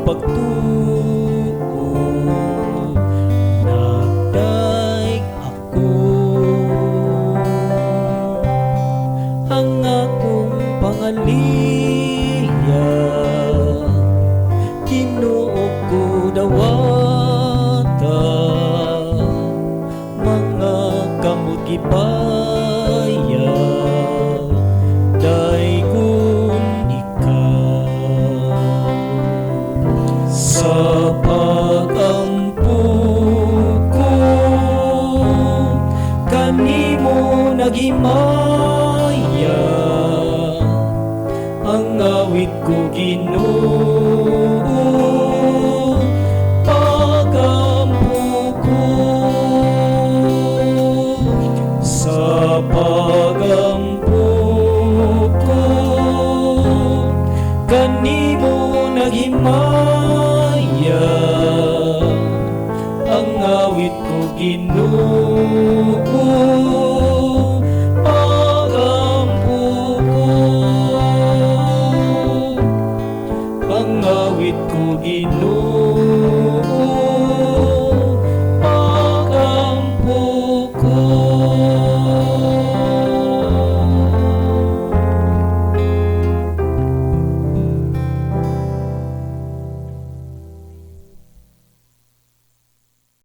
pagtuo, nagdaig ako. Ang akong pangaliya, Ginoo ko dawata, mga kamot gibaya, daygon ikaw. Sa pagampo ko, kanimo nagimaya, ang awit ko Ginoo, pagampo ko. Sa pagampo ko, kanimo nagimaya, ang awit ko Ginoo, pagampo ko. Ang awit ko Ginoo,